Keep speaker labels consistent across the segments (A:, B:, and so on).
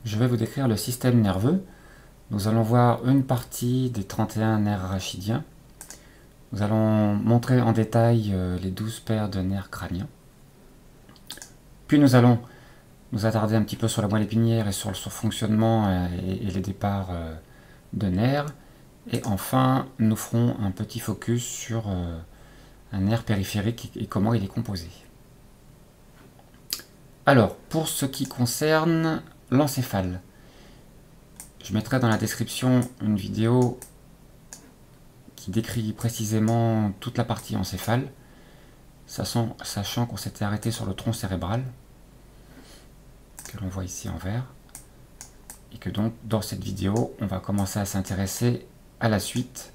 A: je vais vous décrire le système nerveux. Nous allons voir une partie des 31 nerfs rachidiens. Nous allons montrer en détail les 12 paires de nerfs crâniens. Puis nous allons nous attarder un petit peu sur la moelle épinière et sur son fonctionnement et les départs de nerfs. Et enfin, nous ferons un petit focus sur un nerf périphérique et comment il est composé. Alors, pour ce qui concerne l'encéphale, je mettrai dans la description une vidéo qui décrit précisément toute la partie encéphale, sachant qu'on s'était arrêté sur le tronc cérébral, que l'on voit ici en vert, et que donc dans cette vidéo, on va commencer à s'intéresser à la suite.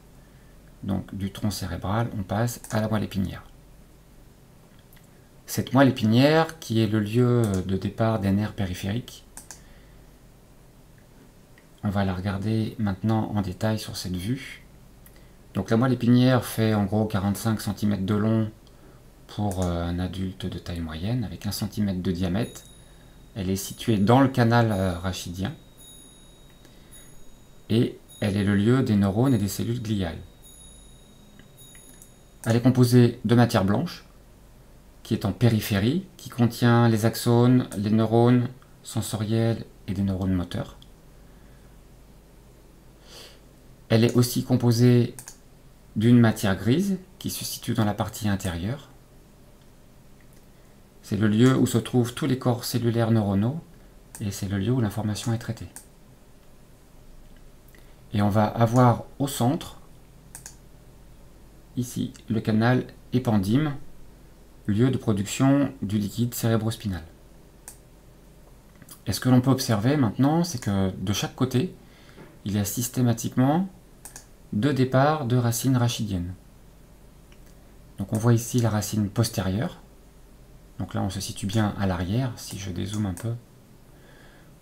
A: Donc du tronc cérébral, on passe à la moelle épinière. Cette moelle épinière, qui est le lieu de départ des nerfs périphériques, on va la regarder maintenant en détail sur cette vue. Donc la moelle épinière fait en gros 45 cm de long pour un adulte de taille moyenne, avec 1 cm de diamètre. Elle est située dans le canal rachidien et elle est le lieu des neurones et des cellules gliales. Elle est composée de matière blanche, qui est en périphérie, qui contient les axones, les neurones sensoriels et des neurones moteurs. Elle est aussi composée d'une matière grise, qui se situe dans la partie intérieure. C'est le lieu où se trouvent tous les corps cellulaires neuronaux, et c'est le lieu où l'information est traitée. Et on va avoir au centre, ici, le canal épendyle, lieu de production du liquide cérébrospinal. Et ce que l'on peut observer maintenant, c'est que de chaque côté, il y a systématiquement deux départs de racines rachidiennes. Donc on voit ici la racine postérieure. Donc là on se situe bien à l'arrière, si je dézoome un peu.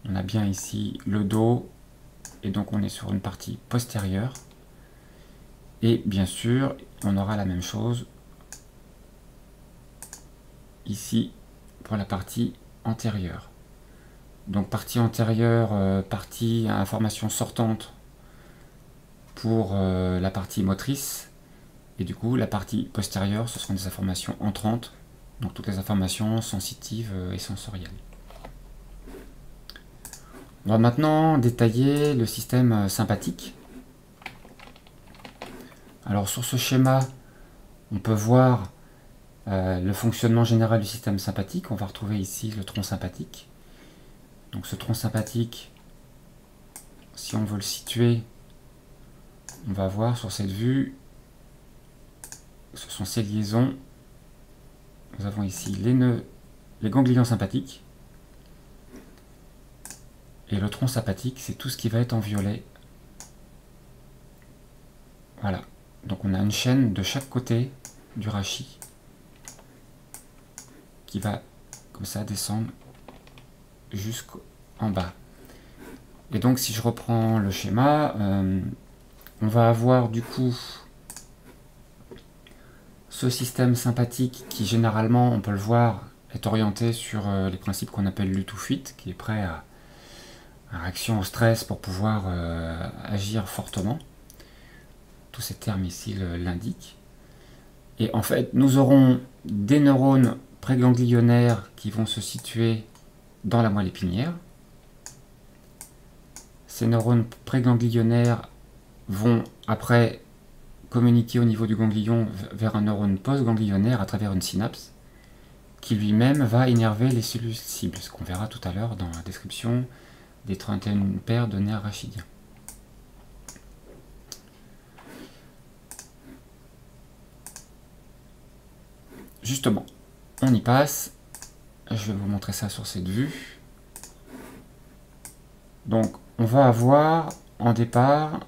A: On a bien ici le dos, et donc on est sur une partie postérieure. Et bien sûr, on aura la même chose ici pour la partie antérieure. Donc partie antérieure, partie à information sortante pour la partie motrice, et du coup la partie postérieure, ce seront des informations entrantes, donc toutes les informations sensitives et sensorielles. On va maintenant détailler le système sympathique. Alors sur ce schéma, on peut voir le fonctionnement général du système sympathique. On va retrouver ici le tronc sympathique. Donc ce tronc sympathique, si on veut le situer, on va voir sur cette vue, ce sont ces liaisons. Nous avons ici les ganglions sympathiques. Et le tronc sympathique, c'est tout ce qui va être en violet. Voilà. Donc on a une chaîne de chaque côté du rachis qui va comme ça descendre jusqu'en bas. Et donc si je reprends le schéma, on va avoir du coup ce système sympathique qui généralement, on peut le voir, est orienté sur les principes qu'on appelle lutte ou fuite, qui est prêt à réaction au stress pour pouvoir agir fortement. Tous ces termes ici l'indiquent. Et en fait, nous aurons des neurones préganglionnaires qui vont se situer dans la moelle épinière. Ces neurones préganglionnaires vont après communiquer au niveau du ganglion vers un neurone postganglionnaire à travers une synapse qui lui-même va innerver les cellules cibles, ce qu'on verra tout à l'heure dans la description des 31 paires de nerfs rachidiens. Justement, on y passe. Je vais vous montrer ça sur cette vue. Donc, on va avoir en départ,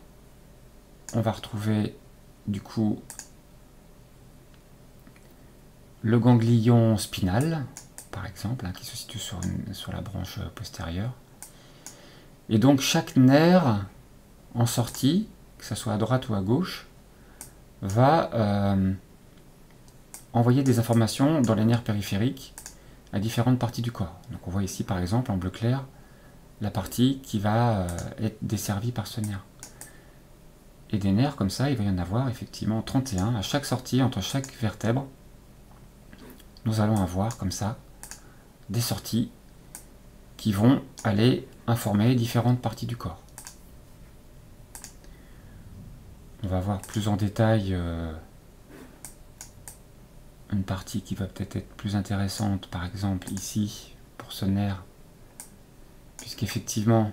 A: on va retrouver du coup le ganglion spinal, par exemple, qui se situe sur la branche postérieure. Et donc chaque nerf en sortie, que ce soit à droite ou à gauche, va envoyer des informations dans les nerfs périphériques à différentes parties du corps. Donc on voit ici par exemple en bleu clair la partie qui va être desservie par ce nerf. Et des nerfs comme ça, il va y en avoir effectivement 31 à chaque sortie, entre chaque vertèbre. Nous allons avoir comme ça des sorties qui vont aller informer différentes parties du corps. On va voir plus en détail une partie qui va peut-être être plus intéressante, par exemple ici, pour ce nerf, puisqu'effectivement,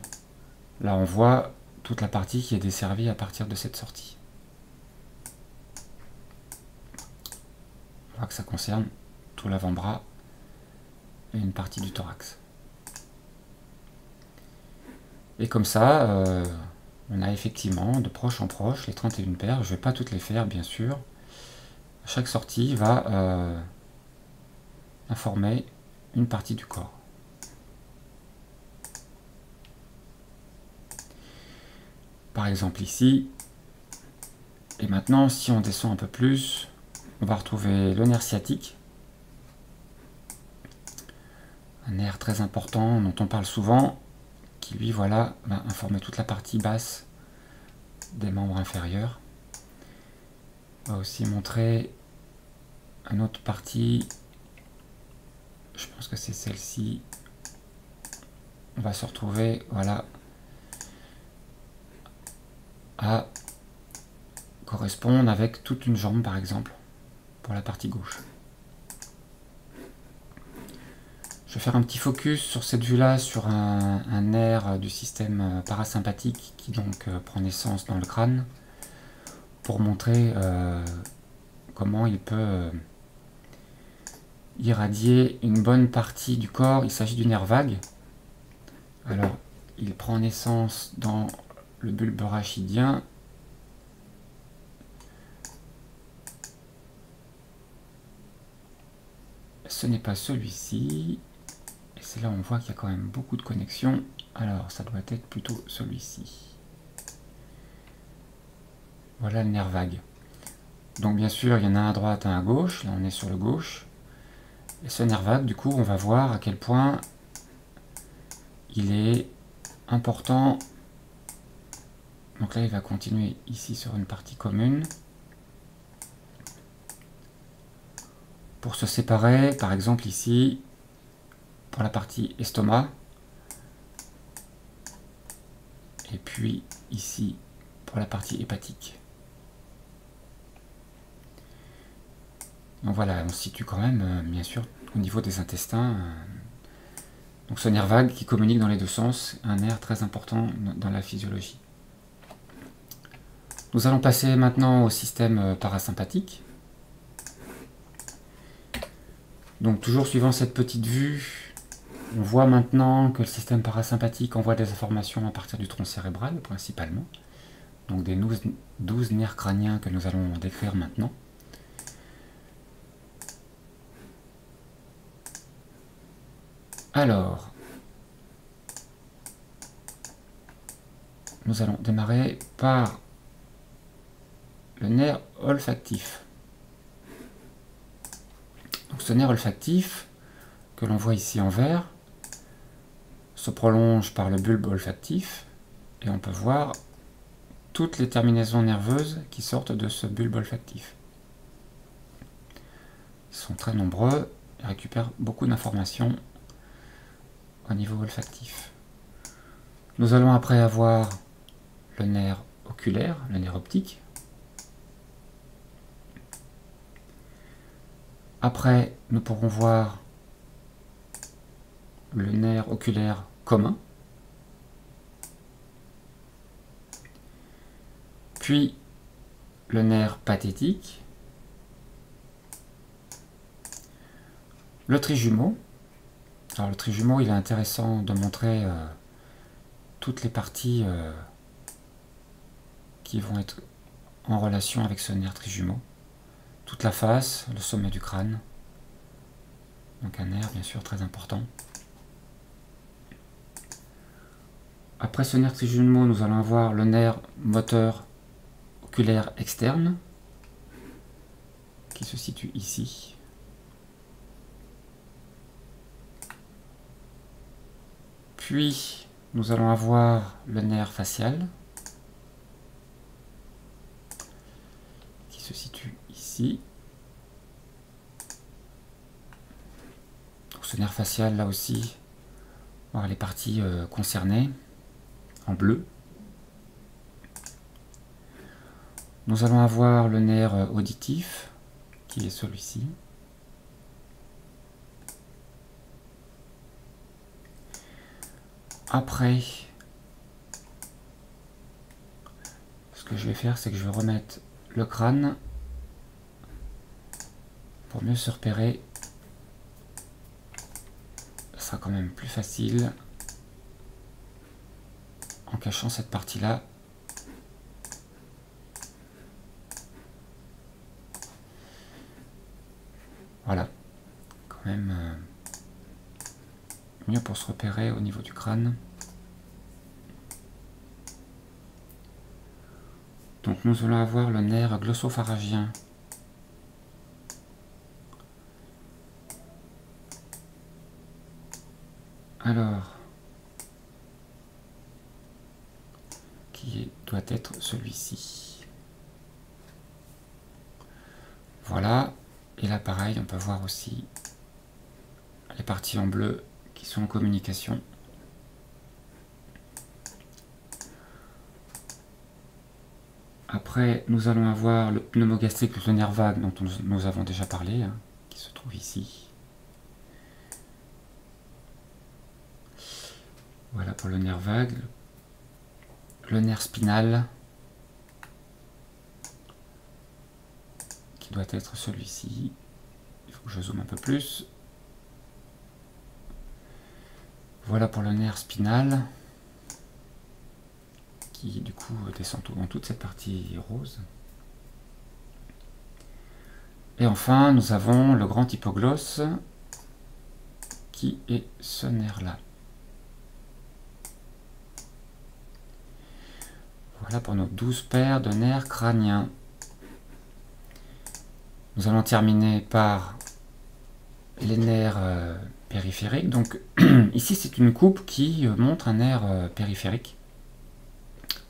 A: là on voit toute la partie qui est desservie à partir de cette sortie. On voit que ça concerne tout l'avant-bras et une partie du thorax. Et comme ça, on a effectivement de proche en proche les 31 paires. Je ne vais pas toutes les faire, bien sûr. Chaque sortie va informer une partie du corps. Par exemple ici. Et maintenant, si on descend un peu plus, on va retrouver le nerf sciatique. Un nerf très important dont on parle souvent, qui lui, voilà, va informer toute la partie basse des membres inférieurs. On va aussi montrer une autre partie, je pense que c'est celle-ci. On va se retrouver, voilà, à correspondre avec toute une jambe, par exemple, pour la partie gauche. Je vais faire un petit focus sur cette vue-là, sur un nerf du système parasympathique qui donc prend naissance dans le crâne, pour montrer comment il peut irradier une bonne partie du corps. Il s'agit du nerf vague. Alors, il prend naissance dans le bulbe rachidien. Ce n'est pas celui-ci. Et c'est là où on voit qu'il y a quand même beaucoup de connexions. Alors, ça doit être plutôt celui-ci. Voilà le nerf vague. Donc bien sûr, il y en a un à droite, un à gauche. Là, on est sur le gauche. Et ce nerf vague, du coup, on va voir à quel point il est important. Donc là, il va continuer ici sur une partie commune. Pour se séparer, par exemple ici, pour la partie estomac. Et puis ici, pour la partie hépatique. Donc voilà, on se situe quand même, bien sûr, au niveau des intestins. Donc ce nerf vague qui communique dans les deux sens, un nerf très important dans la physiologie. Nous allons passer maintenant au système parasympathique. Donc toujours suivant cette petite vue, on voit maintenant que le système parasympathique envoie des informations à partir du tronc cérébral principalement. Donc des 12 nerfs crâniens que nous allons décrire maintenant. Alors, nous allons démarrer par le nerf olfactif. Donc ce nerf olfactif, que l'on voit ici en vert, se prolonge par le bulbe olfactif, et on peut voir toutes les terminaisons nerveuses qui sortent de ce bulbe olfactif. Ils sont très nombreux et récupèrent beaucoup d'informations au niveau olfactif. Nous allons après avoir le nerf oculaire, le nerf optique. Après, nous pourrons voir le nerf oculaire commun. Puis le nerf pathétique. Le trijumeau. Alors le trijumeau, il est intéressant de montrer toutes les parties qui vont être en relation avec ce nerf trijumeau. Toute la face, le sommet du crâne. Donc un nerf bien sûr très important. Après ce nerf trijumeau, nous allons avoir le nerf moteur oculaire externe qui se situe ici. Puis nous allons avoir le nerf facial qui se situe ici. Donc ce nerf facial, là aussi, on va voir les parties concernées en bleu. Nous allons avoir le nerf auditif qui est celui-ci. Après, ce que je vais faire, c'est que je vais remettre le crâne pour mieux se repérer. Ce sera quand même plus facile en cachant cette partie-là. Voilà, quand même mieux pour se repérer au niveau du crâne. Donc nous allons avoir le nerf glossopharyngien alors qui doit être celui-ci. Voilà, et là pareil, on peut voir aussi les parties en bleu qui sont en communication. Après, nous allons avoir le pneumogastrique, le nerf vague dont nous avons déjà parlé, hein, qui se trouve ici. Voilà pour le nerf vague. Le nerf spinal, qui doit être celui-ci. Il faut que je zoome un peu plus. Voilà pour le nerf spinal, qui du coup descend dans toute cette partie rose. Et enfin, nous avons le grand hypoglosse, qui est ce nerf-là. Voilà pour nos 12 paires de nerfs crâniens. Nous allons terminer par les nerfs périphériques. Donc ici, c'est une coupe qui montre un nerf périphérique.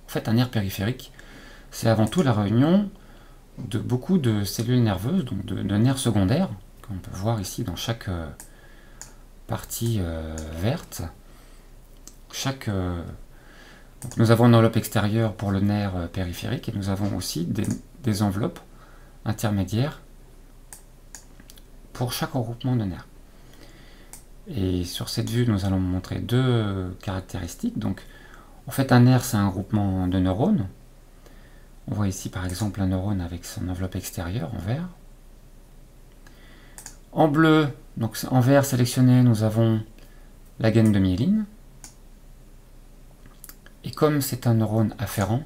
A: En fait, un nerf périphérique, c'est avant tout la réunion de beaucoup de cellules nerveuses, donc de nerfs secondaires, qu'on peut voir ici dans chaque partie verte. Donc nous avons une enveloppe extérieure pour le nerf périphérique et nous avons aussi des enveloppes intermédiaires pour chaque regroupement de nerfs. Et sur cette vue, nous allons montrer deux caractéristiques. Donc, en fait, un nerf, c'est un groupement de neurones. On voit ici, par exemple, un neurone avec son enveloppe extérieure en vert. En bleu, donc en vert sélectionné, nous avons la gaine de myéline. Et comme c'est un neurone afférent,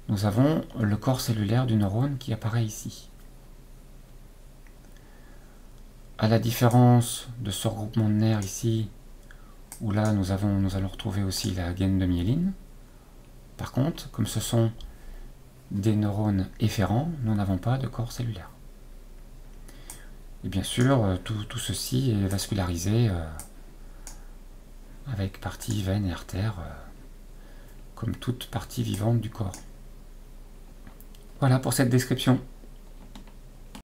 A: nous avons le corps cellulaire du neurone qui apparaît ici. À la différence de ce regroupement de nerfs ici, où là nous allons retrouver aussi la gaine de myéline. Par contre, comme ce sont des neurones efférents, nous n'avons pas de corps cellulaire. Et bien sûr, tout ceci est vascularisé avec parties veines et artères, comme toute partie vivante du corps. Voilà pour cette description.